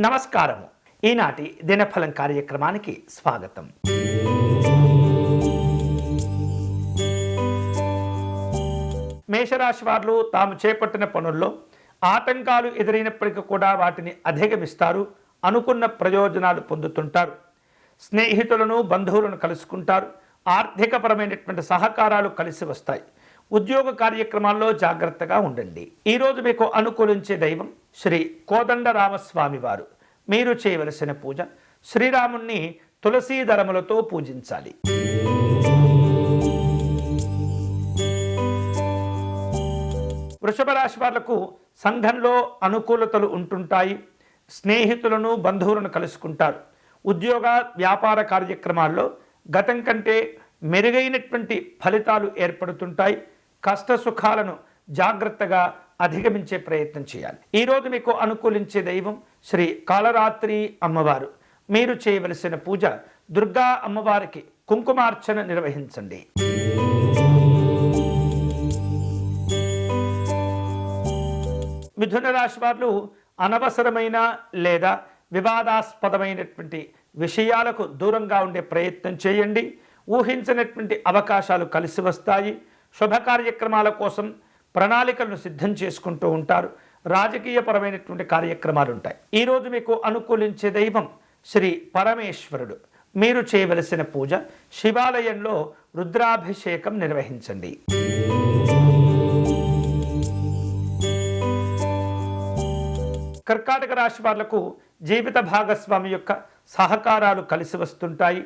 నమస్కారము. ఈనాటి దినఫలం కార్యక్రమానికి స్వాగతం. మేషరాశి వారు తాము చేపట్టిన పనుల్లో ఆటంకాలు ఎదురైనప్పటికీ కూడా వాటిని అధిగమిస్తారు. అనుకున్న ప్రయోజనాలు పొందుతుంటారు. స్నేహితులను బంధువులను కలుసుకుంటారు. ఆర్థికపరమైనటువంటి సహకారాలు కలిసి వస్తాయి. ఉద్యోగ కార్యక్రమాల్లో జాగ్రత్తగా ఉండండి. ఈరోజు మీకు అనుకూలించే దైవం శ్రీ కోదండరామస్వామి వారు. మీరు చేయవలసిన పూజ శ్రీరాముణ్ణి తులసీ దళములతో పూజించాలి. వృషభ రాశి వాళ్లకు సంఘంలో అనుకూలతలు ఉంటుంటాయి. స్నేహితులను బంధువులను కలుసుకుంటారు. ఉద్యోగ వ్యాపార కార్యక్రమాల్లో గతం కంటే మెరుగైనటువంటి ఫలితాలు ఏర్పడుతుంటాయి. కష్ట సుఖాలను జాగ్రత్తగా అధిగమించే ప్రయత్నం చేయాలి. ఈరోజు మీకు అనుకూలించే దైవం శ్రీ కాళరాత్రి అమ్మవారు. మీరు చేయవలసిన పూజ దుర్గా అమ్మవారికి కుంకుమార్చన నిర్వహించండి. మిథున రాశి వారు అనవసరమైన లేదా వివాదాస్పదమైనటువంటి విషయాలకు దూరంగా ఉండే ప్రయత్నం చేయండి. ఊహించినటువంటి అవకాశాలు కలిసి వస్తాయి. శుభ కార్యక్రమాల కోసం ప్రణాళికలను సిద్ధం చేసుకుంటూ ఉంటారు. రాజకీయపరమైనటువంటి కార్యక్రమాలు ఉంటాయి. ఈరోజు మీకు అనుకూలించే దైవం శ్రీ పరమేశ్వరుడు. మీరు చేయవలసిన పూజ శివాలయంలో రుద్రాభిషేకం నిర్వహించండి. కర్కాటక రాశి వాళ్లకు జీవిత భాగస్వామి యొక్క సహకారాలు కలిసి వస్తుంటాయి.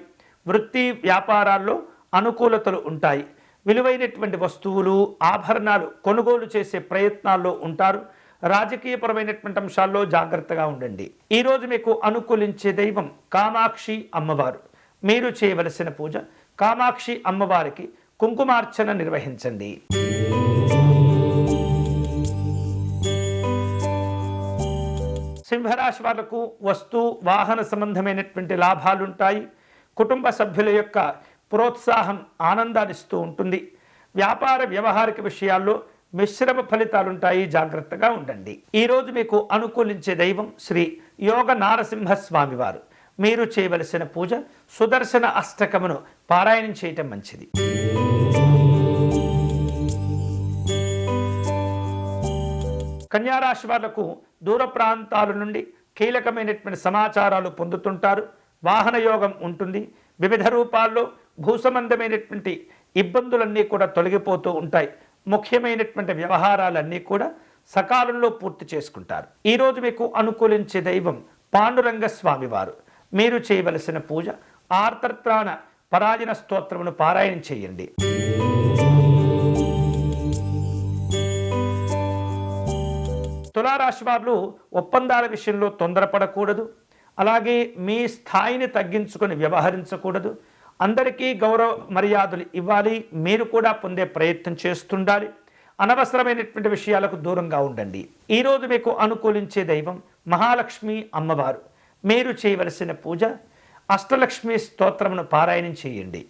వృత్తి వ్యాపారాల్లో అనుకూలతలు ఉంటాయి. విలువైనటువంటి వస్తువులు ఆభరణాలు కొనుగోలు చేసే ప్రయత్నాల్లో ఉంటారు. రాజకీయపరమైనటువంటి అంశాల్లో జాగ్రత్తగా ఉండండి. ఈరోజు మీకు అనుకూలించే దైవం కామాక్షి అమ్మవారు. మీరు చేయవలసిన పూజ కామాక్షి అమ్మవారికి కుంకుమార్చన నిర్వహించండి. సింహరాశి వాళ్లకు వస్తు వాహన సంబంధమైనటువంటి లాభాలుంటాయి. కుటుంబ సభ్యుల యొక్క ప్రోత్సాహం ఆనందాన్నిస్తూ ఉంటుంది. వ్యాపార వ్యవహారిక విషయాల్లో మిశ్రమ ఫలితాలుంటాయి. జాగ్రత్తగా ఉండండి. ఈరోజు మీకు అనుకూలించే దైవం శ్రీ యోగ నారసింహస్వామి వారు. మీరు చేయవలసిన పూజ సుదర్శన అష్టకమును పారాయణం చేయటం మంచిది. కన్యారాశి వాళ్లకు దూర ప్రాంతాల నుండి కీలకమైనటువంటి సమాచారాలు పొందుతుంటారు. వాహన యోగం ఉంటుంది. వివిధ రూపాల్లో భూసంబంధమైనటువంటి ఇబ్బందులన్నీ కూడా తొలగిపోతూ ఉంటాయి. ముఖ్యమైనటువంటి వ్యవహారాలన్నీ కూడా సకాలంలో పూర్తి చేసుకుంటారు. ఈరోజు మీకు అనుకూలించే దైవం పాండురంగ స్వామి వారు. మీరు చేయవలసిన పూజ ఆర్తత్రాణ పరాయణ స్తోత్రమును పారాయణం చేయండి. తులారాశి వారు ఒప్పందాల విషయంలో తొందరపడకూడదు. అలాగే మీ స్థాయిని తగ్గించుకొని వ్యవహరించకూడదు. అందరికీ గౌరవ మర్యాదలు ఇవ్వాలి. మీరు కూడా పొందే ప్రయత్నం చేస్తుండాలి. అనవసరమైనటువంటి విషయాలకు దూరంగా ఉండండి. ఈరోజు మీకు అనుకూలించే దైవం మహాలక్ష్మి అమ్మవారు. మీరు చేయవలసిన పూజ అష్టలక్ష్మి స్తోత్రమును పారాయణం చేయండి.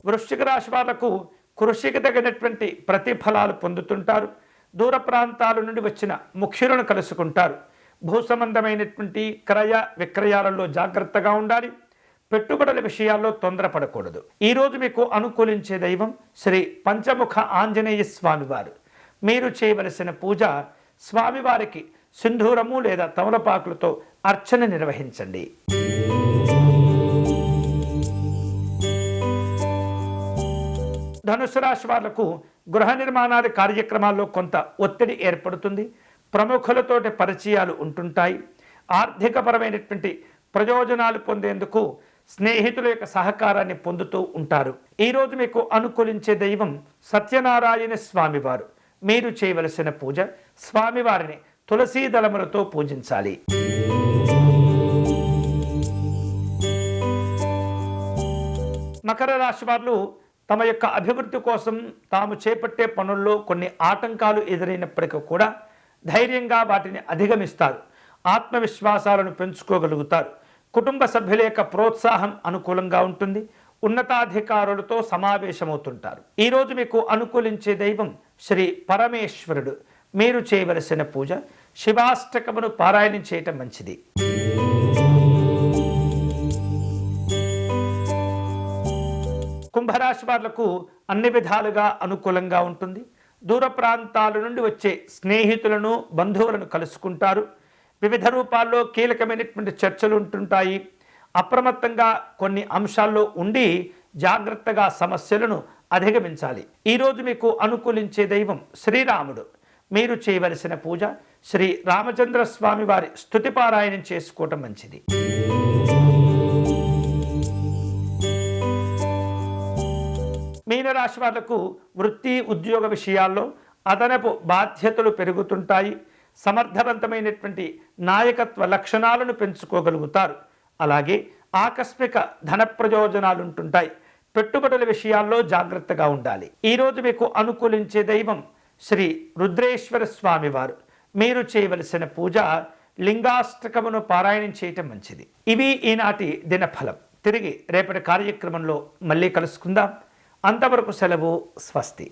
వృశ్చిక రాశి వాళ్లకు కృషికి తగినటువంటి ప్రతిఫలాలు పొందుతుంటారు. దూర ప్రాంతాల నుండి వచ్చిన ముఖ్యులను కలుసుకుంటారు. భూ సంబంధమైనటువంటి క్రయ విక్రయాలలో జాగ్రత్తగా ఉండాలి. పెట్టుబడుల విషయాల్లో తొందరపడకూడదు. ఈరోజు మీకు అనుకూలించే దైవం శ్రీ పంచముఖ ఆంజనేయ స్వామి వారు. మీరు చేయవలసిన పూజ స్వామివారికి సింధూరము లేదా తమలపాకులతో అర్చన నిర్వహించండి. ధనుసు రాశి వాళ్లకు గృహ నిర్మాణాది కార్యక్రమాల్లో కొంత ఒత్తిడి ఏర్పడుతుంది. ప్రముఖులతోటి పరిచయాలు ఉంటుంటాయి. ఆర్థికపరమైనటువంటి ప్రయోజనాలు పొందేందుకు స్నేహితుల యొక్క సహకారాన్ని పొందుతూ ఉంటారు. ఈరోజు మీకు అనుకూలించే దైవం సత్యనారాయణ స్వామివారు. మీరు చేయవలసిన పూజ స్వామివారిని తులసీ దళములతో పూజించాలి. మకర రాశి వారు తమ యొక్క అభివృద్ధి కోసం తాము చేపట్టే పనుల్లో కొన్ని ఆటంకాలు ఎదురైనప్పటికీ కూడా ధైర్యంగా వాటిని అధిగమిస్తారు. ఆత్మవిశ్వాసాలను పెంచుకోగలుగుతారు. కుటుంబ సభ్యుల యొక్క ప్రోత్సాహం అనుకూలంగా ఉంటుంది. ఉన్నతాధికారులతో సమావేశమవుతుంటారు. ఈరోజు మీకు అనుకూలించే దైవం శ్రీ పరమేశ్వరుడు. మీరు చేయవలసిన పూజ శివాష్టకమును పారాయణం చేయటం మంచిది. కుంభరాశి వాళ్లకు అన్ని విధాలుగా అనుకూలంగా ఉంటుంది. దూర ప్రాంతాల నుండి వచ్చే స్నేహితులను బంధువులను కలుసుకుంటారు. వివిధ రూపాల్లో కీలకమైనటువంటి చర్చలు ఉంటుంటాయి. అప్రమత్తంగా కొన్ని అంశాల్లో ఉండి జాగ్రత్తగా సమస్యలను అధిగమించాలి. ఈరోజు మీకు అనుకూలించే దైవం శ్రీరాముడు. మీరు చేయవలసిన పూజ శ్రీ రామచంద్ర స్వామి వారి స్తుతి పారాయణం చేసుకోవటం మంచిది. మీనరాశి వాళ్లకు వృత్తి ఉద్యోగ విషయాల్లో అదనపు బాధ్యతలు పెరుగుతుంటాయి. సమర్థవంతమైనటువంటి నాయకత్వ లక్షణాలను పెంచుకోగలుగుతారు. అలాగే ఆకస్మిక ధన ప్రయోజనాలు ఉంటుంటాయి. పెట్టుబడుల విషయాల్లో జాగ్రత్తగా ఉండాలి. ఈరోజు మీకు అనుకూలించే దైవం శ్రీ రుద్రేశ్వర స్వామి వారు. మీరు చేయవలసిన పూజ లింగాష్టకమును పారాయణం చేయటం మంచిది. ఇవి ఈనాటి దినఫలం. తిరిగి రేపటి కార్యక్రమంలో మళ్ళీ కలుసుకుందాం. అంతవరకు సెలవు. స్వస్తి.